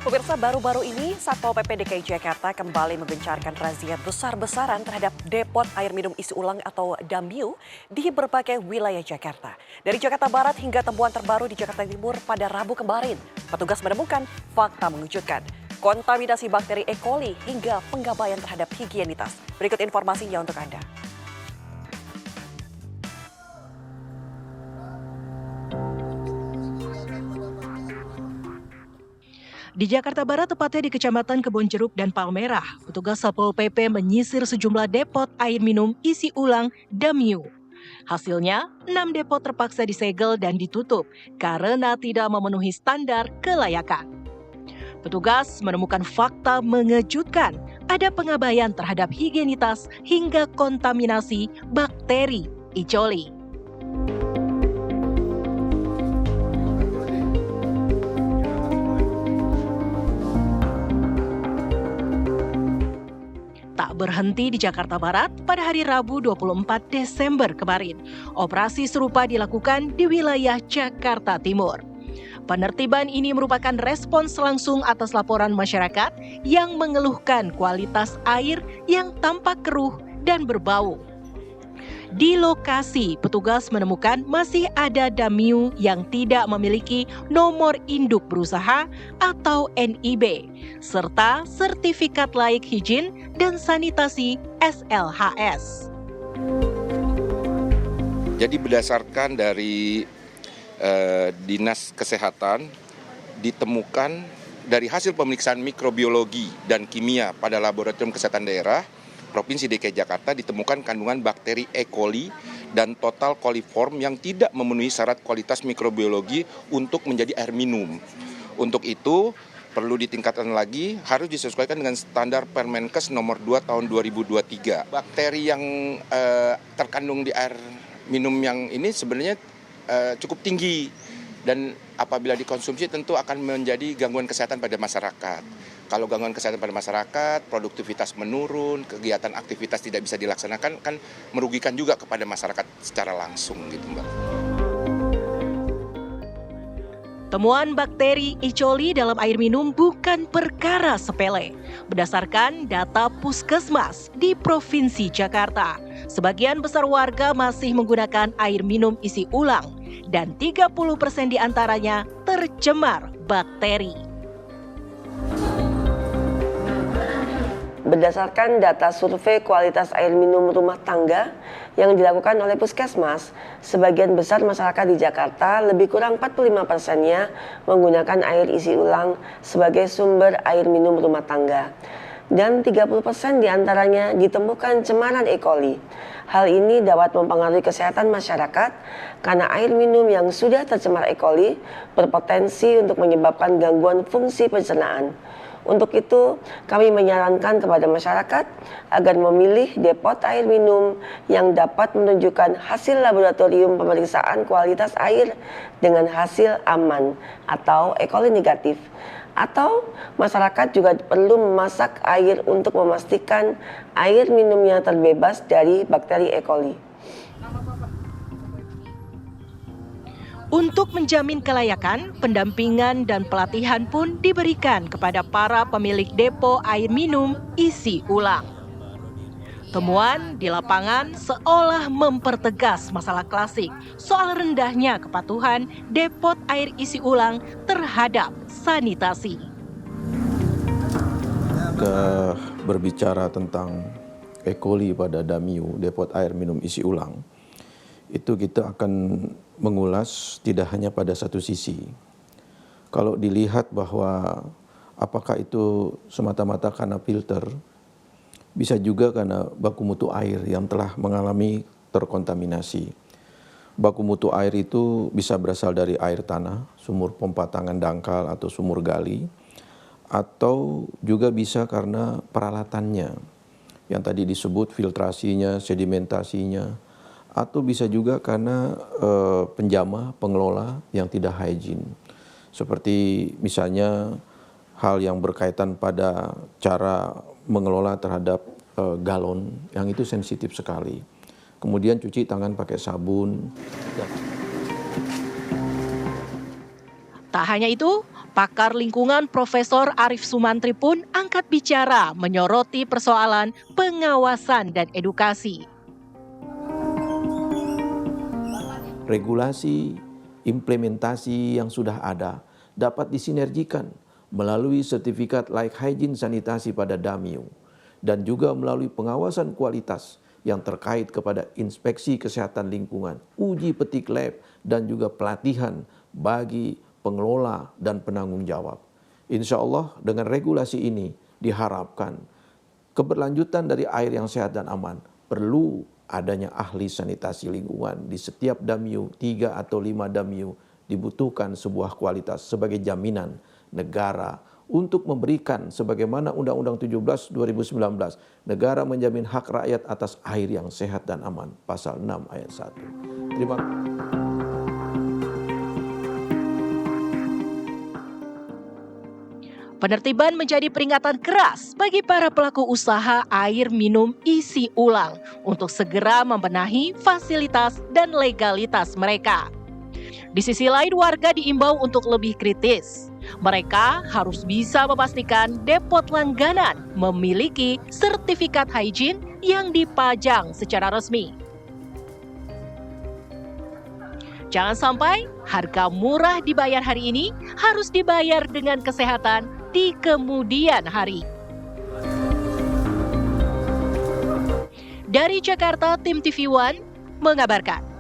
Pemirsa, baru-baru ini Satpol PP DKI Jakarta kembali menggencarkan razia besar-besaran terhadap depot air minum isi ulang atau DAMIU di berbagai wilayah Jakarta. Dari Jakarta Barat hingga temuan terbaru di Jakarta Timur pada Rabu kemarin, petugas menemukan fakta mengejutkan. Kontaminasi bakteri E. coli hingga penggabaian terhadap higienitas. Berikut informasinya untuk Anda. Di Jakarta Barat, tepatnya di Kecamatan Kebonjeruk dan Palmerah, petugas Satpol PP menyisir sejumlah depot air minum isi ulang DAMIU. Hasilnya, 6 depot terpaksa disegel dan ditutup karena tidak memenuhi standar kelayakan. Petugas menemukan fakta mengejutkan, ada pengabaian terhadap higienitas hingga kontaminasi bakteri E. coli. Tak berhenti di Jakarta Barat, pada hari Rabu 24 Desember kemarin, operasi serupa dilakukan di wilayah Jakarta Timur. Penertiban ini merupakan respons langsung atas laporan masyarakat yang mengeluhkan kualitas air yang tampak keruh dan berbau. Di lokasi, petugas menemukan masih ada DAMIU yang tidak memiliki nomor induk berusaha atau NIB, serta sertifikat layak higien dan sanitasi SLHS. Jadi berdasarkan dari Dinas Kesehatan, ditemukan dari hasil pemeriksaan mikrobiologi dan kimia pada Laboratorium Kesehatan Daerah, Provinsi DKI Jakarta ditemukan kandungan bakteri E. coli dan total coliform yang tidak memenuhi syarat kualitas mikrobiologi untuk menjadi air minum. Untuk itu, perlu ditingkatkan lagi, harus disesuaikan dengan standar Permenkes nomor 2 tahun 2023. Bakteri yang terkandung di air minum yang ini sebenarnya cukup tinggi dan apabila dikonsumsi tentu akan menjadi gangguan kesehatan pada masyarakat. Kalau gangguan kesehatan pada masyarakat, produktivitas menurun, kegiatan aktivitas tidak bisa dilaksanakan, kan merugikan juga kepada masyarakat secara langsung gitu, Mbak. Temuan bakteri E. coli dalam air minum bukan perkara sepele. Berdasarkan data Puskesmas di Provinsi Jakarta, sebagian besar warga masih menggunakan air minum isi ulang dan 30% diantaranya tercemar bakteri. Berdasarkan data survei kualitas air minum rumah tangga yang dilakukan oleh Puskesmas, sebagian besar masyarakat di Jakarta, lebih kurang 45%-nya menggunakan air isi ulang sebagai sumber air minum rumah tangga. Dan 30% diantaranya ditemukan cemaran E. coli. Hal ini dapat mempengaruhi kesehatan masyarakat karena air minum yang sudah tercemar E. coli berpotensi untuk menyebabkan gangguan fungsi pencernaan. Untuk itu, kami menyarankan kepada masyarakat agar memilih depot air minum yang dapat menunjukkan hasil laboratorium pemeriksaan kualitas air dengan hasil aman atau E. coli negatif. Atau masyarakat juga perlu memasak air untuk memastikan air minumnya terbebas dari bakteri E. coli. Untuk menjamin kelayakan, pendampingan dan pelatihan pun diberikan kepada para pemilik depo air minum isi ulang. Temuan di lapangan seolah mempertegas masalah klasik soal rendahnya kepatuhan depot air isi ulang terhadap sanitasi. Berbicara tentang E. coli pada DAMIU, depot air minum isi ulang, itu kita akan mengulas tidak hanya pada satu sisi. Kalau dilihat bahwa apakah itu semata-mata karena filter, bisa juga karena baku mutu air yang telah mengalami terkontaminasi. Baku mutu air itu bisa berasal dari air tanah, sumur pompa tangan dangkal atau sumur gali, atau juga bisa karena peralatannya, yang tadi disebut filtrasinya, sedimentasinya, atau bisa juga karena penjamah, pengelola yang tidak hygiene. Seperti misalnya hal yang berkaitan pada cara mengelola terhadap galon, yang itu sensitif sekali. Kemudian cuci tangan pakai sabun. Tak hanya itu, Pakar lingkungan Profesor Arif Sumantri pun angkat bicara menyoroti persoalan pengawasan dan edukasi. Regulasi, implementasi yang sudah ada dapat disinergikan melalui sertifikat layak hygiene sanitasi pada Damiu dan juga melalui pengawasan kualitas yang terkait kepada inspeksi kesehatan lingkungan, uji petik lab dan juga pelatihan bagi pengelola dan penanggung jawab. Insya Allah dengan regulasi ini diharapkan keberlanjutan dari air yang sehat dan aman perlu adanya ahli sanitasi lingkungan di setiap Damiu, 3 atau 5 Damiu dibutuhkan sebuah kualitas sebagai jaminan negara untuk memberikan sebagaimana Undang-Undang 17 2019 negara menjamin hak rakyat atas air yang sehat dan aman pasal 6 ayat 1. Terima kasih. Penertiban menjadi peringatan keras bagi para pelaku usaha air minum isi ulang untuk segera membenahi fasilitas dan legalitas mereka. Di sisi lain, warga diimbau untuk lebih kritis. Mereka harus bisa memastikan depot langganan memiliki sertifikat hygiene yang dipajang secara resmi. Jangan sampai harga murah dibayar hari ini harus dibayar dengan kesehatan di kemudian hari. Dari Jakarta, tim TV One mengabarkan.